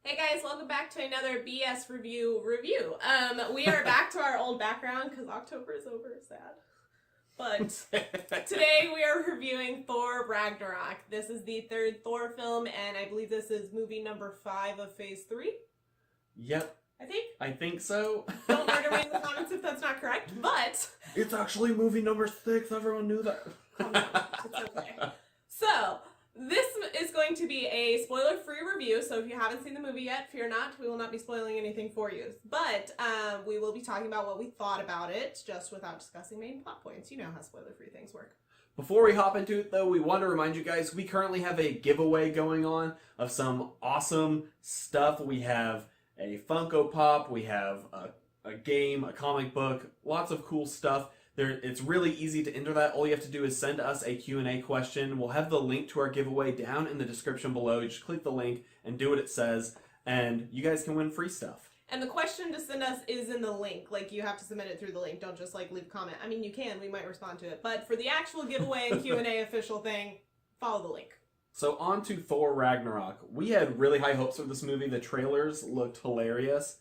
Hey guys, welcome back to another BSReview review. We are back to our old background because October is over, sad. But today we are reviewing Thor Ragnarok. This is the third Thor film, and I believe this is movie number 5 of Phase 3. Yep. I think so. Don't murder me in the comments if that's not correct, but... It's actually movie number 6, everyone knew that. Calm down, it's okay. So, this is going to be a spoiler-free review, so if you haven't seen the movie yet, fear not, we will not be spoiling anything for you. But we will be talking about what we thought about it, just without discussing main plot points. You know how spoiler-free things work. Before we hop into it, though, we want to remind you guys, we currently have a giveaway going on of some awesome stuff. We have a Funko Pop, we have a game, a comic book, lots of cool stuff. It's really easy to enter that. All you have to do is send us a Q&A question. We'll have the link to our giveaway down in the description below. You just click the link and do what it says, and you guys can win free stuff. And the question to send us is in the link. Like, you have to submit it through the link. Don't just, like, leave a comment. I mean, you can. We might respond to it. But for the actual giveaway and Q&A official thing, follow the link. So on to Thor Ragnarok. We had really high hopes for this movie. The trailers looked hilarious.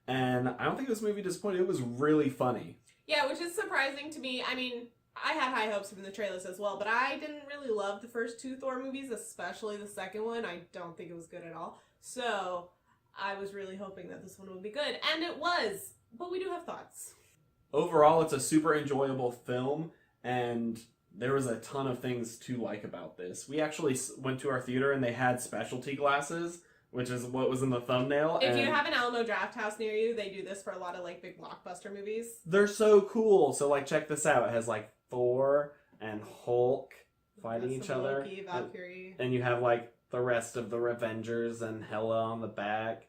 And I don't think this movie disappointed. It was really funny. Yeah, which is surprising to me. I mean, I had high hopes from the trailers as well, but I didn't really love the first 2 Thor movies, especially the second one. I don't think it was good at all. So I was really hoping that this one would be good, and it was. But we do have thoughts. Overall, it's a super enjoyable film, and there was a ton of things to like about this. We actually went to our theater, and they had specialty glasses, which is what was in the thumbnail. If you have an Alamo Drafthouse near you, they do this for a lot of, like, big blockbuster movies. They're so cool. So, like, check this out. It has, like, Thor and Hulk fighting each other. Loki, Valkyrie. And you have, like, the rest of the Revengers and Hela on the back.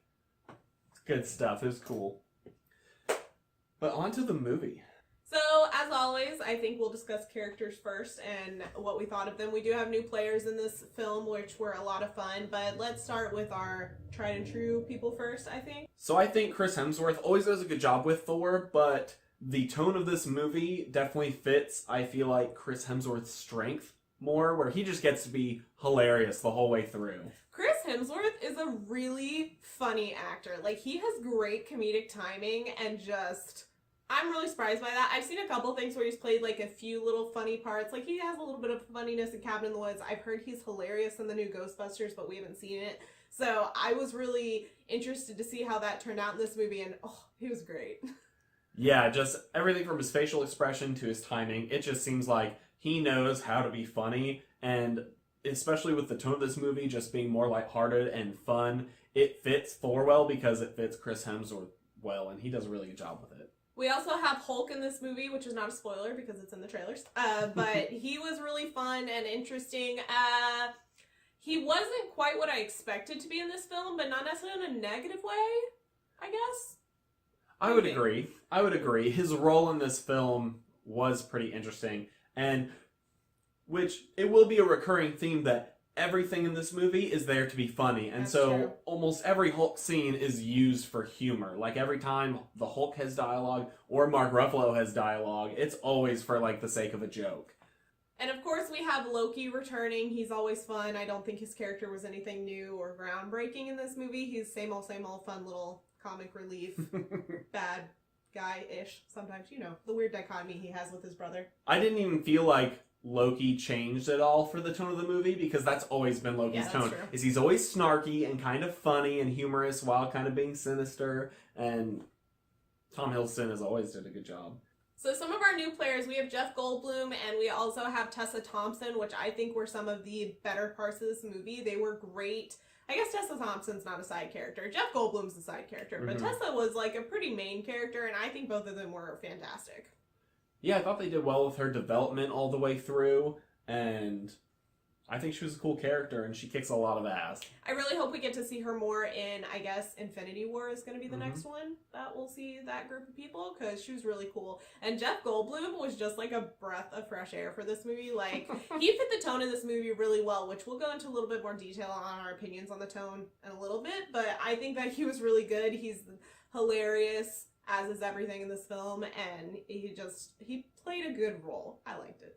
It's good stuff. It was cool. But on to the movie. So, as always, I think we'll discuss characters first and what we thought of them. We do have new players in this film, which were a lot of fun, but let's start with our tried and true people first, I think. So I think Chris Hemsworth always does a good job with Thor, but the tone of this movie definitely fits, I feel like, Chris Hemsworth's strength more, where he just gets to be hilarious the whole way through. Chris Hemsworth is a really funny actor. Like, he has great comedic timing and just... I'm really surprised by that. I've seen a couple things where he's played, like, a few little funny parts. Like, he has a little bit of funniness in Cabin in the Woods. I've heard he's hilarious in the new Ghostbusters, but we haven't seen it. So I was really interested to see how that turned out in this movie, and, oh, he was great. Yeah, just everything from his facial expression to his timing. It just seems like he knows how to be funny, and especially with the tone of this movie just being more lighthearted and fun, it fits Thor well because it fits Chris Hemsworth well, and he does a really good job with it. We also have Hulk in this movie, which is not a spoiler because it's in the trailers. But he was really fun and interesting. He wasn't quite what I expected to be in this film, but not necessarily in a negative way, I guess. I would agree. His role in this film was pretty interesting, and which it will be a recurring theme that everything in this movie is there to be funny, and That's so true. Almost every Hulk scene is used for humor. Like every time the Hulk has dialogue or Mark Ruffalo has dialogue, it's always for like the sake of a joke. And of course we have Loki returning. He's always fun. I don't think his character was anything new or groundbreaking in this movie. He's same old fun little comic relief, bad guy-ish sometimes. You know, the weird dichotomy he has with his brother. I didn't even feel like Loki changed at all for the tone of the movie because that's always been Loki's tone. True. Is he's always snarky and kind of funny and humorous while kind of being sinister, and Tom Hiddleston has always did a good job. So some of our new players, we have Jeff Goldblum and we also have Tessa Thompson, which I think were some of the better parts of this movie. They were great. I guess Tessa Thompson's not a side character. Jeff Goldblum's a side character, but Tessa was like a pretty main character, and I think both of them were fantastic. Yeah, I thought they did well with her development all the way through, and I think she was a cool character, and she kicks a lot of ass. I really hope we get to see her more in, I guess, Infinity War is going to be the next one that we'll see that group of people, because she was really cool. And Jeff Goldblum was just like a breath of fresh air for this movie. Like, he fit the tone of this movie really well, which we'll go into a little bit more detail on our opinions on the tone in a little bit, but I think that he was really good. He's hilarious, as is everything in this film, and he played a good role. I liked it.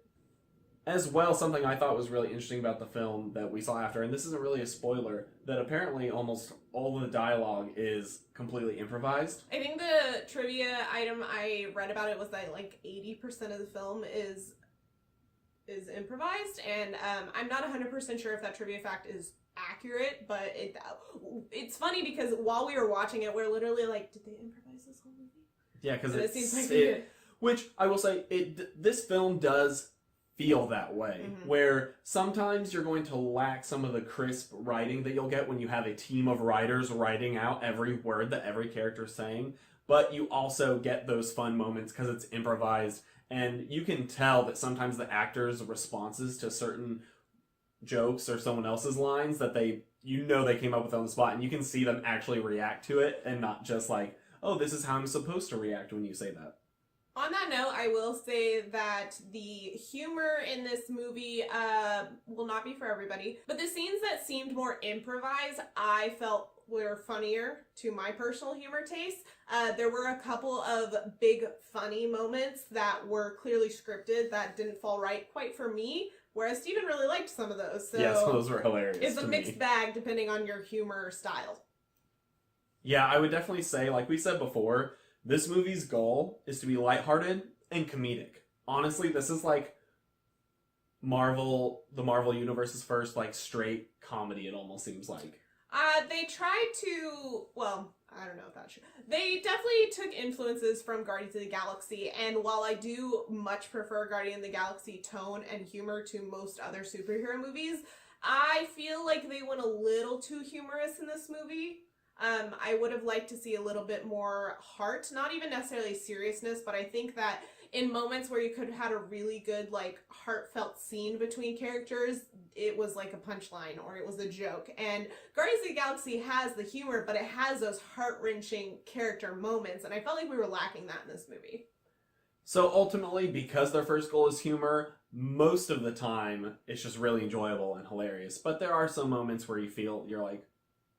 As well, something I thought was really interesting about the film that we saw after, and this isn't really a spoiler, that apparently almost all the dialogue is completely improvised. I think the trivia item I read about it was that like 80% of the film is improvised, and I'm not 100% sure if that trivia fact is accurate, but it's funny because while we were watching it, we're literally like, did they improvise this whole movie? Yeah, because it seems like which I will say, this film does feel that way, where sometimes you're going to lack some of the crisp writing that you'll get when you have a team of writers writing out every word that every character is saying, but you also get those fun moments because it's improvised, and you can tell that sometimes the actors' responses to certain jokes or someone else's lines that they came up with on the spot, and you can see them actually react to it and not just like, oh, this is how I'm supposed to react when you say that. On that note, I will say that the humor in this movie will not be for everybody, but the scenes that seemed more improvised, I felt were funnier to my personal humor taste. There were a couple of big funny moments that were clearly scripted that didn't fall right quite for me, whereas Steven really liked some of those. So yes, those were hilarious. It's a mixed bag depending on your humor style. Yeah, I would definitely say, like we said before, this movie's goal is to be lighthearted and comedic. Honestly, this is like the Marvel Universe's first like straight comedy, it almost seems like. They tried to, well, I don't know if that's true. They definitely took influences from Guardians of the Galaxy, and while I do much prefer Guardians of the Galaxy tone and humor to most other superhero movies, I feel like they went a little too humorous in this movie. I would have liked to see a little bit more heart, not even necessarily seriousness, but I think that in moments where you could have had a really good, like, heartfelt scene between characters, it was like a punchline or it was a joke. And Guardians of the Galaxy has the humor, but it has those heart-wrenching character moments, and I felt like we were lacking that in this movie. So ultimately, because their first goal is humor, most of the time it's just really enjoyable and hilarious. But there are some moments where you're like,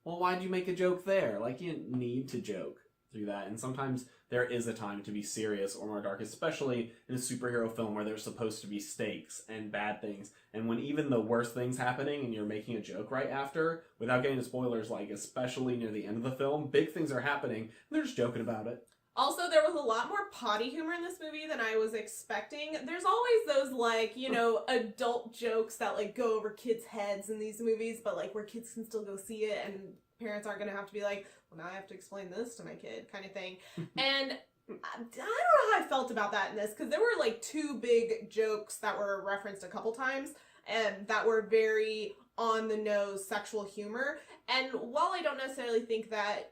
well, why'd you make a joke there? Like, you didn't need to joke through that. And sometimes there is a time to be serious or more dark, especially in a superhero film where there's supposed to be stakes and bad things. And when even the worst thing's happening and you're making a joke right after, without getting into spoilers, like, especially near the end of the film, big things are happening, and they're just joking about it. Also, there was a lot more potty humor in this movie than I was expecting. There's always those, like, you know, adult jokes that, like, go over kids' heads in these movies, but, like, where kids can still go see it and parents aren't going to have to be like, well, now I have to explain this to my kid, kind of thing. And I don't know how I felt about that in this, because there were, like, two big jokes that were referenced a couple times, and that were very on-the-nose sexual humor. And while I don't necessarily think that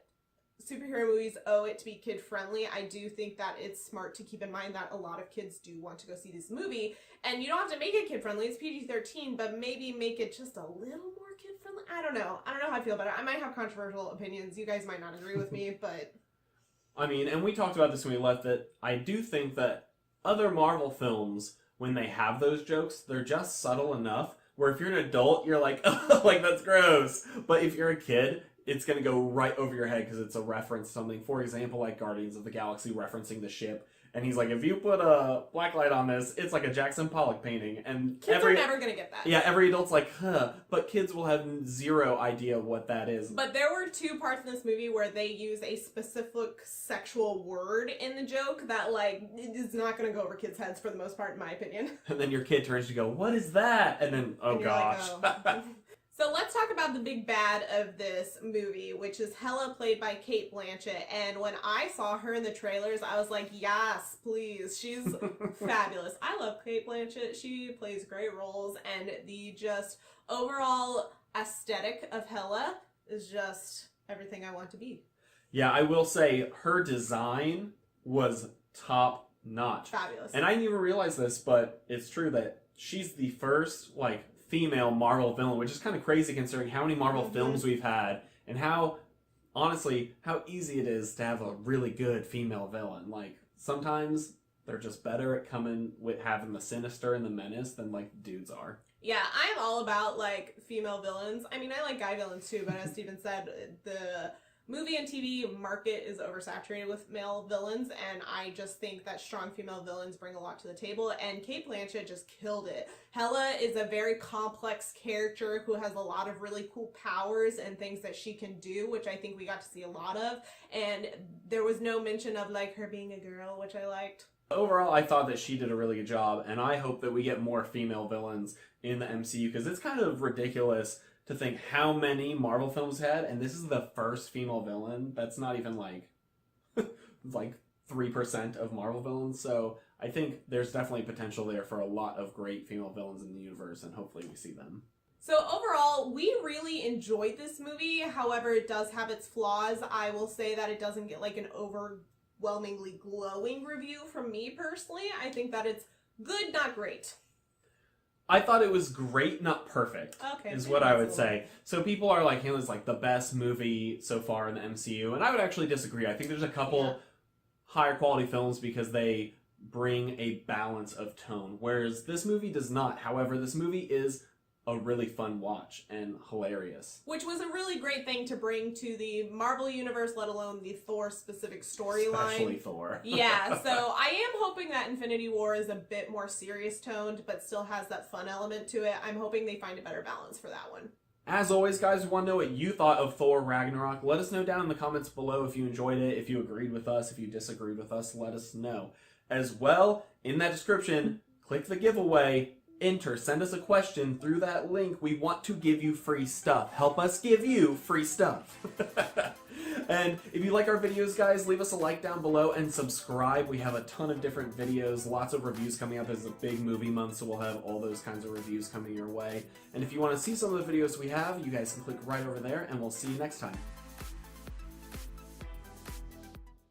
superhero movies owe it to be kid-friendly, I do think that it's smart to keep in mind that a lot of kids do want to go see this movie, and you don't have to make it kid-friendly, it's PG-13, but maybe make it just a little more kid-friendly. I don't know how I feel about it. I might have controversial opinions, you guys might not agree with me, but... I mean, and we talked about this when we left it, I do think that other Marvel films, when they have those jokes, they're just subtle enough, where if you're an adult, you're like, oh, like, that's gross, but if you're a kid, it's going to go right over your head because it's a reference to something. For example, like Guardians of the Galaxy referencing the ship. And he's like, if you put a black light on this, it's like a Jackson Pollock painting. And kids are never going to get that. Yeah, every adult's like, huh. But kids will have zero idea what that is. But there were two parts in this movie where they use a specific sexual word in the joke that, like, is not going to go over kids' heads for the most part, in my opinion. And then your kid turns to go, what is that? And then, oh gosh. Like, oh. So let's talk about the big bad of this movie, which is Hela, played by Cate Blanchett. And when I saw her in the trailers, I was like, yes, please. She's fabulous. I love Cate Blanchett. She plays great roles, and the just overall aesthetic of Hela is just everything I want to be. Yeah, I will say her design was top notch. Fabulous. And I didn't even realize this, but it's true that she's the first, like, female Marvel villain, which is kind of crazy considering how many Marvel films we've had and how, honestly, how easy it is to have a really good female villain. Like, sometimes they're just better at coming with having the sinister and the menace than, like, dudes are. Yeah, I'm all about, like, female villains. I mean, I like guy villains too, but as Steven said, the movie and TV market is oversaturated with male villains, and I just think that strong female villains bring a lot to the table, and Cate Blanchett just killed it. Hela is a very complex character who has a lot of really cool powers and things that she can do, which I think we got to see a lot of, and there was no mention of like her being a girl, which I liked. Overall, I thought that she did a really good job, and I hope that we get more female villains in the MCU, because it's kind of ridiculous to think how many Marvel films had, and this is the first female villain. That's not even like 3% of Marvel villains, so I think there's definitely potential there for a lot of great female villains in the universe, and hopefully we see them. So overall, we really enjoyed this movie. However, it does have its flaws. I will say that it doesn't get like an overwhelmingly glowing review from me personally. I think that it's good, not great. I thought it was great, not perfect, is what I would say. So people are like, it's like the best movie so far in the MCU, and I would actually disagree. I think there's a couple higher quality films because they bring a balance of tone, whereas this movie does not. However, this movie is a really fun watch and hilarious. Which was a really great thing to bring to the Marvel Universe, let alone the Thor specific storyline. Especially Thor. Yeah, so I am hoping that Infinity War is a bit more serious toned, but still has that fun element to it. I'm hoping they find a better balance for that one. As always, guys, we want to know what you thought of Thor Ragnarok. Let us know down in the comments below if you enjoyed it, if you agreed with us, if you disagreed with us, let us know. As well, in that description, click the giveaway. Enter, send us a question through that link. We want to give you free stuff. Help us give you free stuff. And if you like our videos, guys, leave us a like down below and subscribe. We have a ton of different videos, lots of reviews coming up. It's a big movie month, so we'll have all those kinds of reviews coming your way. And if you want to see some of the videos we have, you guys can click right over there, and we'll see you next time.